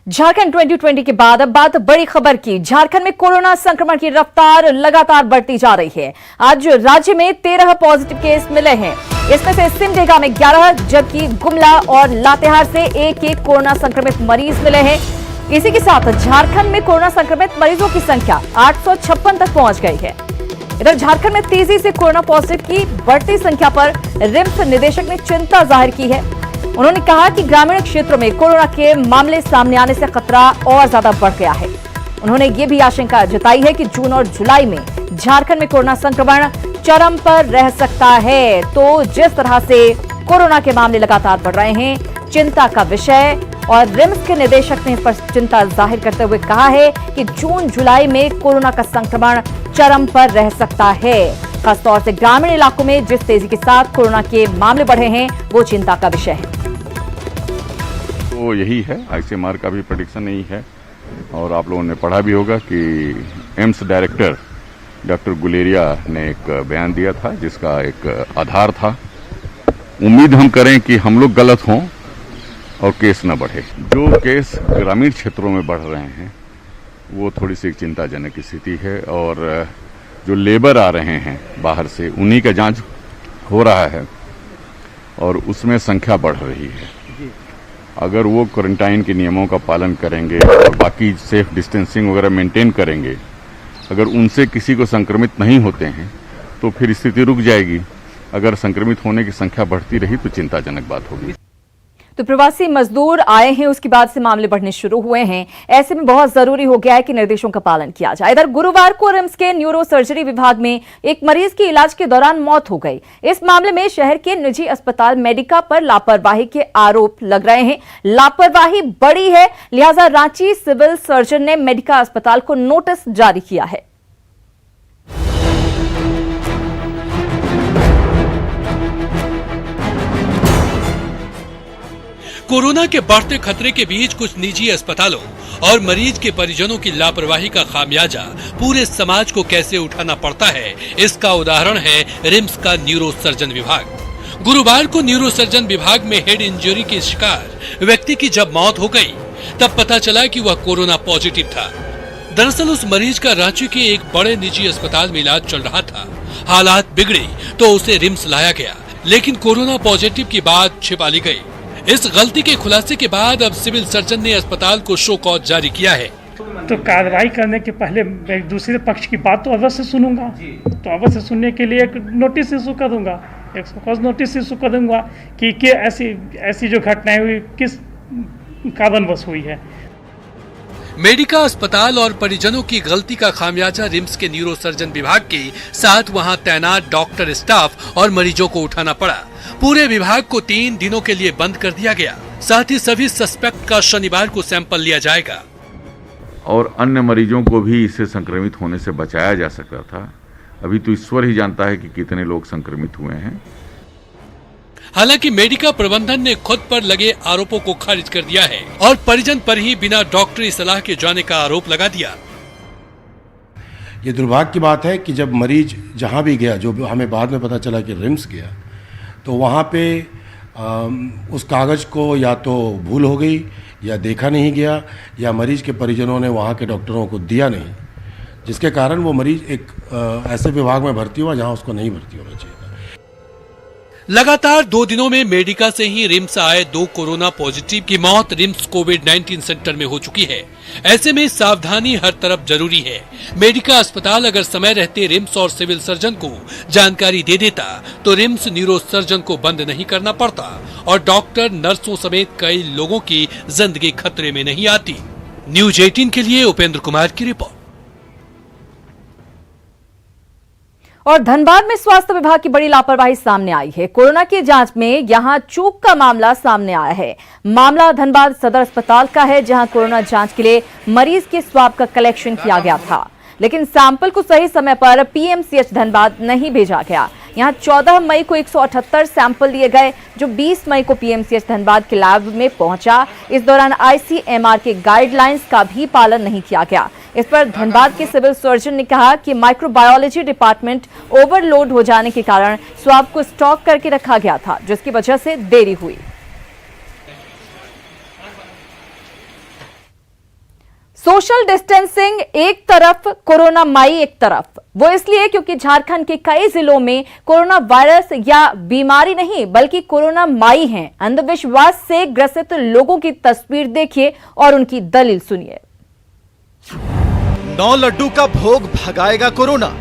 झारखंड 2020 के बाद अब बात बड़ी खबर की। झारखंड में कोरोना संक्रमण की रफ्तार लगातार बढ़ती जा रही है। आज राज्य में 13 पॉजिटिव केस मिले हैं। इसमें से सिमडेगा में 11, जबकि गुमला और लातेहार से एक कोरोना संक्रमित मरीज मिले हैं। इसी के साथ झारखंड में कोरोना संक्रमित मरीजों की संख्या 856 तक पहुंच गई है। इधर झारखंड में तेजी से कोरोना पॉजिटिव की बढ़ती संख्या पर रिम्स निदेशक ने चिंता जाहिर की है। उन्होंने कहा कि ग्रामीण क्षेत्रों में कोरोना के मामले सामने आने से खतरा और ज्यादा बढ़ गया है। उन्होंने ये भी आशंका जताई है कि जून और जुलाई में झारखंड में कोरोना संक्रमण चरम पर रह सकता है। तो जिस तरह से कोरोना के मामले लगातार बढ़ रहे हैं, चिंता का विषय, और रिम्स के निदेशक ने इस पर चिंता जाहिर करते हुए कहा है कि जून जुलाई में कोरोना का संक्रमण चरम पर रह सकता है। खासतौर से ग्रामीण इलाकों में जिस तेजी के साथ कोरोना के मामले बढ़े हैं, वो चिंता का विषय है। तो यही है, आईसीएमआर का भी प्रेडिक्शन यही है, और आप लोगों ने पढ़ा भी होगा कि एम्स डायरेक्टर डॉक्टर गुलेरिया ने एक बयान दिया था जिसका एक आधार था। उम्मीद हम करें कि हम लोग गलत हों और केस न बढ़े। जो केस ग्रामीण क्षेत्रों में बढ़ रहे हैं वो थोड़ी सी चिंताजनक स्थिति है, और जो लेबर आ रहे हैं बाहर से उन्हीं का जांच हो रहा है और उसमें संख्या बढ़ रही है। अगर वो क्वारंटाइन के नियमों का पालन करेंगे और बाकी सेफ डिस्टेंसिंग वगैरह मेंटेन करेंगे, अगर उनसे किसी को संक्रमित नहीं होते हैं तो फिर स्थिति रुक जाएगी। अगर संक्रमित होने की संख्या बढ़ती रही तो चिंताजनक बात होगी। तो प्रवासी मजदूर आए हैं, उसके बाद से मामले बढ़ने शुरू हुए हैं। ऐसे में बहुत जरूरी हो गया है कि निर्देशों का पालन किया जाए। इधर गुरुवार को रिम्स के न्यूरो सर्जरी विभाग में एक मरीज की इलाज के दौरान मौत हो गई। इस मामले में शहर के निजी अस्पताल मेडिका पर लापरवाही के आरोप लग रहे हैं। लापरवाही बड़ी है, लिहाजा रांची सिविल सर्जन ने मेडिका अस्पताल को नोटिस जारी किया है। कोरोना के बढ़ते खतरे के बीच कुछ निजी अस्पतालों और मरीज के परिजनों की लापरवाही का खामियाजा पूरे समाज को कैसे उठाना पड़ता है, इसका उदाहरण है रिम्स का न्यूरो सर्जन विभाग। गुरुवार को न्यूरो सर्जन विभाग में हेड इंजरी के शिकार व्यक्ति की जब मौत हो गई, तब पता चला कि वह कोरोना पॉजिटिव था। दरअसल उस मरीज का रांची के एक बड़े निजी अस्पताल में इलाज चल रहा था। हालात बिगड़े तो उसे रिम्स लाया गया, लेकिन कोरोना पॉजिटिव की बात छिपा ली गई। इस गलती के खुलासे के बाद अब सिविल सर्जन ने अस्पताल को शो कॉज जारी किया है। तो कार्रवाई करने के पहले मैं दूसरे पक्ष की बात तो अवश्य सुनूंगा। तो अवश्य सुनने के लिए एक नोटिस इशू कर दूंगा, एक शो कॉज नोटिस इशू कर दूंगा कि ऐसी जो घटनाएं हुई किस कारणवश हुई है। मेडिका अस्पताल और परिजनों की गलती का खामियाजा रिम्स के न्यूरो सर्जन विभाग के साथ वहां तैनात डॉक्टर, स्टाफ और मरीजों को उठाना पड़ा। पूरे विभाग को 3 दिनों के लिए बंद कर दिया गया। साथ ही सभी सस्पेक्ट का शनिवार को सैंपल लिया जाएगा। और अन्य मरीजों को भी इससे संक्रमित होने से बचाया जा सकता था। अभी तो ईश्वर ही जानता है कि कितने लोग संक्रमित हुए हैं। हालांकि मेडिका प्रबंधन ने खुद पर लगे आरोपों को खारिज कर दिया है और परिजन पर ही बिना डॉक्टरी सलाह के जाने का आरोप लगा दिया। ये दुर्भाग्य की बात है कि जब मरीज जहां भी गया, जो हमें बाद में पता चला कि रिम्स गया, तो वहां पे उस कागज को या तो भूल हो गई या देखा नहीं गया, या मरीज के परिजनों ने वहां के डॉक्टरों को दिया नहीं, जिसके कारण वो मरीज एक ऐसे विभाग में भर्ती हुआ जहां उसको नहीं भर्ती होना चाहिए। लगातार 2 दिनों में मेडिका से ही रिम्स आए 2 कोरोना पॉजिटिव की मौत रिम्स कोविड-19 सेंटर में हो चुकी है। ऐसे में सावधानी हर तरफ जरूरी है। मेडिका अस्पताल अगर समय रहते रिम्स और सिविल सर्जन को जानकारी दे देता तो रिम्स न्यूरो सर्जन को बंद नहीं करना पड़ता और डॉक्टर, नर्सों समेत कई लोगों की जिंदगी खतरे में नहीं आती। न्यूज 18 के लिए उपेंद्र कुमार की रिपोर्ट। और धनबाद में स्वास्थ्य विभाग की बड़ी लापरवाही सामने आई है। कोरोना की जांच में यहां चूक का मामला सामने आया है। मामला धनबाद सदर अस्पताल का है, जहां कोरोना जांच के लिए मरीज के स्वाब का कलेक्शन किया गया था, लेकिन सैंपल को सही समय पर पीएमसीएच धनबाद नहीं भेजा गया। यहां 14 मई को 178 सैंपल लिए गए, जो 20 मई को पीएमसीएच धनबाद के लैब में पहुंचा। इस दौरान आईसीएमआर के गाइडलाइंस का भी पालन नहीं किया गया। इस पर धनबाद के सिविल सर्जन ने कहा कि माइक्रोबायोलॉजी डिपार्टमेंट ओवरलोड हो जाने के कारण स्वाब को स्टॉक करके रखा गया था, जिसकी वजह से देरी हुई। सोशल डिस्टेंसिंग एक तरफ, कोरोना माई एक तरफ। वो इसलिए क्योंकि झारखंड के कई जिलों में कोरोना वायरस या बीमारी नहीं बल्कि कोरोना माई है। अंधविश्वास से ग्रसित लोगों की तस्वीर देखिए और उनकी दलील सुनिए। 9 लड्डू का भोग भगाएगा कोरोना,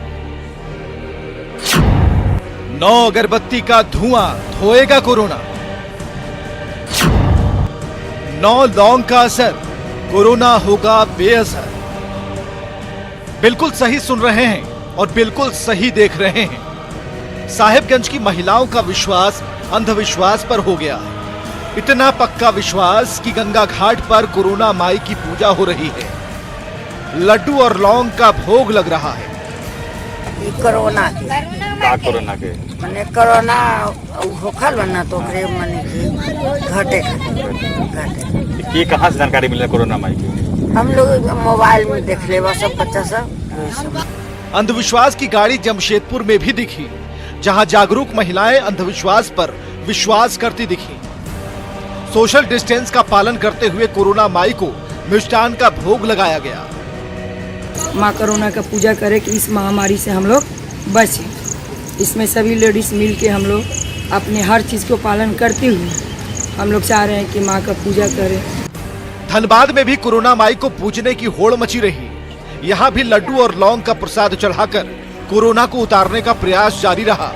9 अगरबत्ती का धुआं धोएगा कोरोना, 9 लौंग का असर, कोरोना होगा बेअसर। बिल्कुल सही सुन रहे हैं और बिल्कुल सही देख रहे हैं। साहिबगंज की महिलाओं का विश्वास अंधविश्वास पर हो गया है। इतना पक्का विश्वास कि गंगा घाट पर कोरोना माई की पूजा हो रही है, लड्डू और लौंग का भोग लग रहा है। कोरोना कोरोना के मने कोरोना होखल बना तो ओकरे मने कि घटे ये कहाँ से जानकारी मिली कोरोना माई की? हम लोग मोबाइल में देख ले सब बच्चा सब। अंधविश्वास की गाड़ी जमशेदपुर में भी दिखी, जहां जागरूक महिलाएं अंधविश्वास पर विश्वास करती दिखी। सोशल डिस्टेंस का पालन करते हुए कोरोना माई को मिष्टान का भोग लगाया गया। माँ कोरोना का पूजा करें कि इस महामारी से हम लोग बचें। इसमें सभी लेडीज मिल के हम लोग अपने हर चीज़ को पालन करते हुए हम लोग चाह रहे हैं कि माँ का पूजा करें। धनबाद में भी कोरोना माई को पूजने की होड़ मची रही। यहाँ भी लड्डू और लौंग का प्रसाद चढ़ाकर कोरोना को उतारने का प्रयास जारी रहा।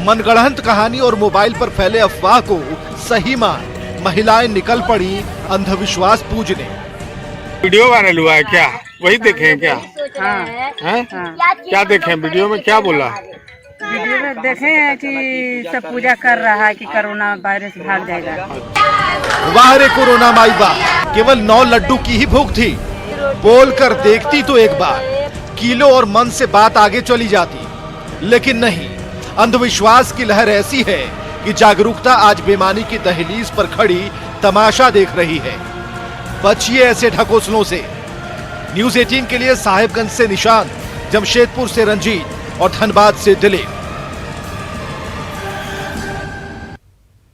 मनगढ़ंत कहानी और मोबाइल पर फैले अफवाह को सही मान महिलाएं निकल पड़ी अंधविश्वास पूजने। वीडियो वायरल हुआ है क्या? वही देखे हैं क्या? हाँ, हैं? क्या देखे हैं वीडियो में? क्या बोला? वीडियो में देखे हैं कि सब पूजा कर रहा है कि कोरोना वायरस भाग जाएगा। वाह रे कोरोना माई वाह, केवल 9 लड्डू की ही भूख थी। बोलकर देखती तो एक बार, किलो और मन से बात आगे चली जाती, लेकिन नहीं। अंधविश्वास की लहर ऐसी है कि जागरूकता आज बेईमानी की दहलीज पर खड़ी तमाशा देख रही है। बचिए ऐसे ढकोसलों से। न्यूज़ 18 के लिए साहिबगंज से निशांत, जमशेदपुर से रंजीत और धनबाद से दिलीप।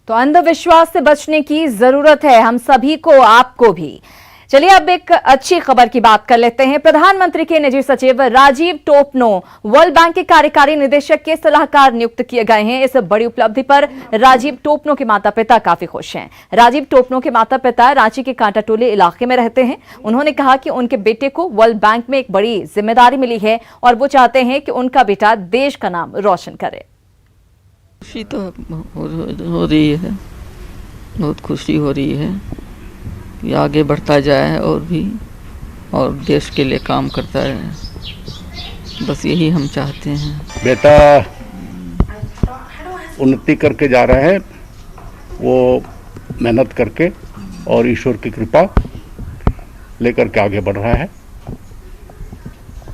तो अंधविश्वास से बचने की जरूरत है हम सभी को, आपको भी। चलिए अब एक अच्छी खबर की बात कर लेते हैं। प्रधानमंत्री के निजी सचिव राजीव टोपनो वर्ल्ड बैंक के कार्यकारी निदेशक के सलाहकार नियुक्त किए गए हैं। इस बड़ी उपलब्धि पर राजीव टोपनो के माता पिता काफी खुश हैं। राजीव टोपनो के माता पिता रांची के कांटाटोली इलाके में रहते हैं। उन्होंने कहा कि उनके बेटे को वर्ल्ड बैंक में एक बड़ी जिम्मेदारी मिली है और वो चाहते हैं कि उनका बेटा देश का नाम रोशन करे। खुशी तो हो रही है, बहुत खुशी हो रही है कि आगे बढ़ता जाए और भी और देश के लिए काम करता है। बस यही हम चाहते हैं। बेटा उन्नति करके जा रहा है, वो मेहनत करके और ईश्वर की कृपा लेकर के आगे बढ़ रहा है।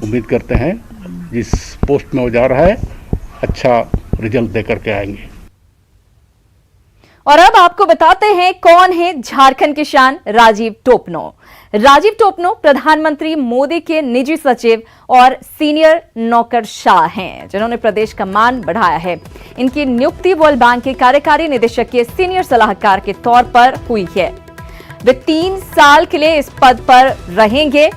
उम्मीद करते हैं जिस पोस्ट में वो जा रहा है अच्छा रिजल्ट देकर के आएंगे। और अब आपको बताते हैं कौन है झारखंड की शान राजीव टोपनो। राजीव टोपनो प्रधानमंत्री मोदी के निजी सचिव और सीनियर नौकरशाह हैं, जिन्होंने प्रदेश का मान बढ़ाया है। इनकी नियुक्ति वर्ल्ड बैंक के कार्यकारी निदेशक के सीनियर सलाहकार के तौर पर हुई है। वे 3 साल के लिए इस पद पर रहेंगे।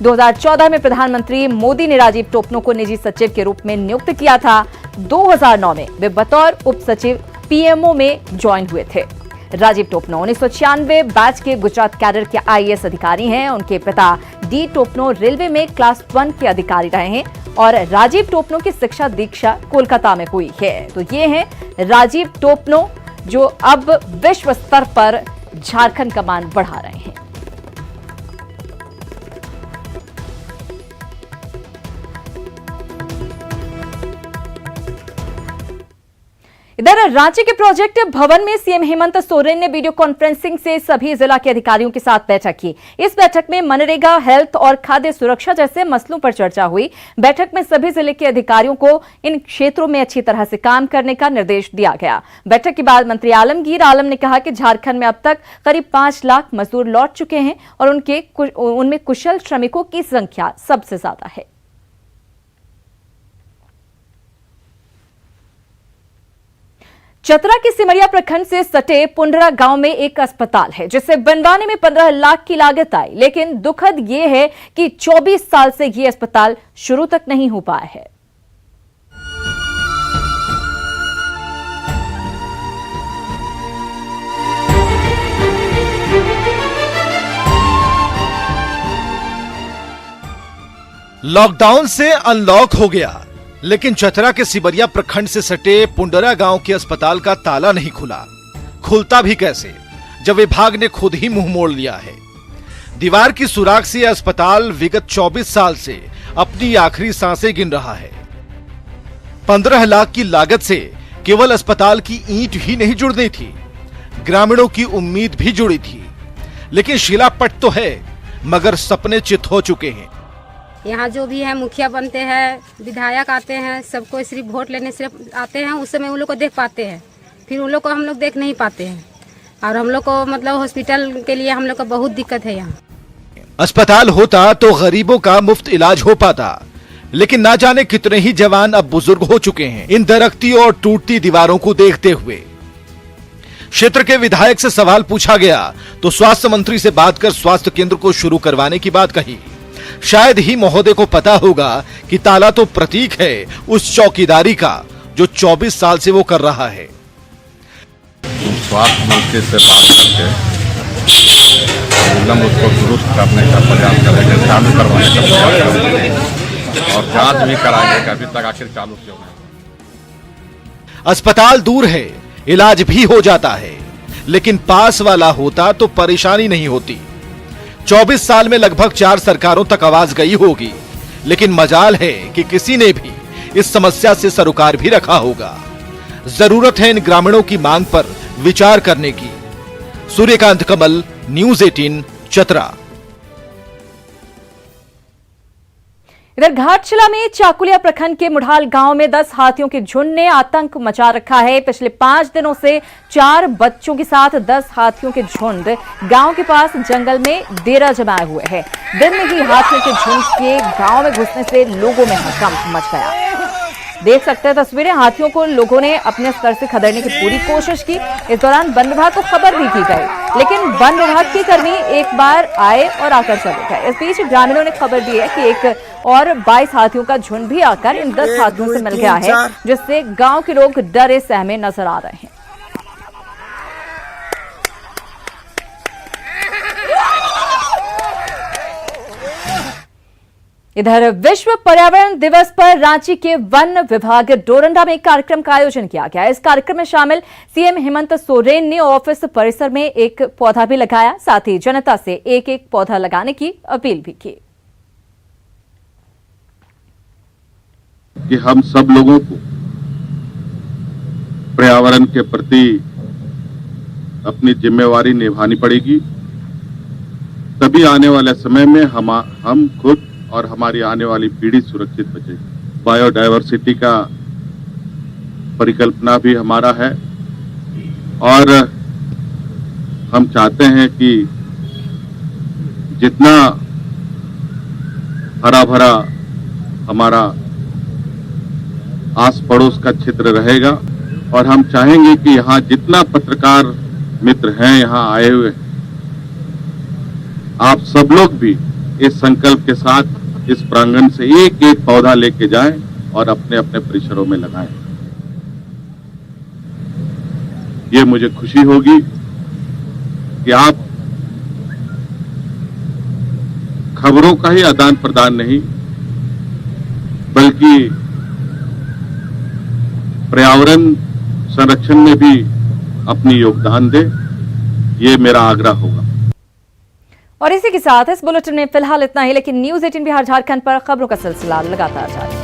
2014 में प्रधानमंत्री मोदी ने राजीव टोपनो को निजी सचिव के रूप में नियुक्त किया था। 2009 में वे बतौर उप सचिव पीएमओ में ज्वाइन हुए थे। राजीव टोपनो 1996 बैच के गुजरात कैडर के आईएएस अधिकारी हैं। उनके पिता डी टोपनो रेलवे में क्लास 1 के अधिकारी रहे हैं और राजीव टोपनो की शिक्षा दीक्षा कोलकाता में हुई है। तो ये हैं राजीव टोपनो, जो अब विश्व स्तर पर झारखंड का मान बढ़ा रहे हैं। इधर रांची के प्रोजेक्ट भवन में सीएम हेमंत सोरेन ने वीडियो कॉन्फ्रेंसिंग से सभी जिला के अधिकारियों के साथ बैठक की। इस बैठक में मनरेगा, हेल्थ और खाद्य सुरक्षा जैसे मसलों पर चर्चा हुई। बैठक में सभी जिले के अधिकारियों को इन क्षेत्रों में अच्छी तरह से काम करने का निर्देश दिया गया। बैठक के बाद मंत्री आलमगीर आलम ने कहा कि झारखंड में अब तक करीब 5 लाख मजदूर लौट चुके हैं और उनमें कुशल श्रमिकों की संख्या सबसे ज्यादा है। चतरा के सिमरिया प्रखंड से सटे पुंडरा गांव में एक अस्पताल है जिसे बनवाने में 15 लाख की लागत आई, लेकिन दुखद ये है कि 24 साल से ये अस्पताल शुरू तक नहीं हो पाया है। लॉकडाउन से अनलॉक हो गया, लेकिन चतरा के सिमरिया प्रखंड से सटे पुंडरा गांव के अस्पताल का ताला नहीं खुला। खुलता भी कैसे जब विभाग ने खुद ही मुंह मोड़ लिया है। दीवार की सुराख से यह अस्पताल विगत 24 साल से अपनी आखिरी सांसें गिन रहा है। 15 लाख की लागत से केवल अस्पताल की ईंट ही नहीं जुड़नी थी, ग्रामीणों की उम्मीद भी जुड़ी थी। लेकिन शिलापट तो है, मगर सपने चित हो चुके हैं। यहाँ जो भी है मुखिया बनते हैं, विधायक आते हैं, सबको सिर्फ वोट लेने सिर्फ आते हैं, उस समय उन लोग को देख पाते हैं, फिर उन लोग को हम लोग देख नहीं पाते हैं। और हम लोग को मतलब हॉस्पिटल के लिए हम लोग को बहुत दिक्कत है। यहाँ अस्पताल होता तो गरीबों का मुफ्त इलाज हो पाता, लेकिन ना जाने कितने ही जवान अब बुजुर्ग हो चुके हैं इन दरकती और टूटती दीवारों को देखते हुए। क्षेत्र के विधायक से सवाल पूछा गया तो स्वास्थ्य मंत्री से बात कर स्वास्थ्य केंद्र को शुरू करवाने की बात कही। शायद ही महोदय को पता होगा कि ताला तो प्रतीक है उस चौकीदारी का जो 24 साल से वो कर रहा है। स्वास्थ्य मंत्री से बात करके एकदम उसको दुरुस्त करने का प्रयास करेंगे, चालू करवाने का प्रयास करेंगे और जांच भी कराएंगे कि अभी तक आखिर चालू क्यों नहीं। अस्पताल दूर है, इलाज भी हो जाता है, लेकिन पास वाला होता तो परेशानी नहीं होती। 24 साल में लगभग 4 सरकारों तक आवाज गई होगी, लेकिन मजाल है कि किसी ने भी इस समस्या से सरोकार भी रखा होगा। जरूरत है इन ग्रामीणों की मांग पर विचार करने की। सूर्यकांत कमल, न्यूज़ 18, चतरा। इधर घाटशिला में चाकुलिया प्रखंड के मुढ़ाल गांव में 10 हाथियों के झुंड ने आतंक मचा रखा है। पिछले 5 दिनों से 4 बच्चों के साथ 10 हाथियों के झुंड गांव के पास जंगल में डेरा जमाए हुए हैं। दिन में ही हाथियों के झुंड के गांव में घुसने से लोगों में हड़कंप मच गया। देख सकते हैं तस्वीरें, हाथियों को लोगों ने अपने स्तर से खदेड़ने की पूरी कोशिश की। इस दौरान वन विभाग को खबर भी की गई, लेकिन वन विभाग के कर्मी एक बार आए और आकर चले गए। इस बीच ग्रामीणों ने खबर दी है कि एक और 22 हाथियों का झुंड भी आकर इन 10 हाथियों से मिल गया है, जिससे गांव के लोग डरे सहमे नजर आ रहे हैं। इधर विश्व पर्यावरण दिवस पर रांची के वन विभाग डोरंडा में एक कार्यक्रम का आयोजन किया गया। इस कार्यक्रम में शामिल सीएम हेमंत सोरेन ने ऑफिस परिसर में एक पौधा भी लगाया, साथ ही जनता से एक एक पौधा लगाने की अपील भी की। कि हम सब लोगों को पर्यावरण के प्रति अपनी जिम्मेवारी निभानी पड़ेगी, तभी आने वाले समय में हम खुद और हमारी आने वाली पीढ़ी सुरक्षित बचेगी। बायोडायवर्सिटी का परिकल्पना भी हमारा है और हम चाहते हैं कि जितना हरा भरा हमारा आस पड़ोस का क्षेत्र रहेगा, और हम चाहेंगे कि यहाँ जितना पत्रकार मित्र हैं यहाँ आए हुए, आप सब लोग भी इस संकल्प के साथ इस प्रांगण से एक एक पौधा लेके जाएं और अपने अपने परिसरों में लगाएं। ये मुझे खुशी होगी कि आप खबरों का ही आदान प्रदान नहीं, बल्कि पर्यावरण संरक्षण में भी अपनी योगदान दें, ये मेरा आग्रह होगा। और इसी के साथ इस बुलेटिन में फिलहाल इतना ही, लेकिन न्यूज़ 18 बिहार झारखंड पर खबरों का सिलसिला लगातार जारी।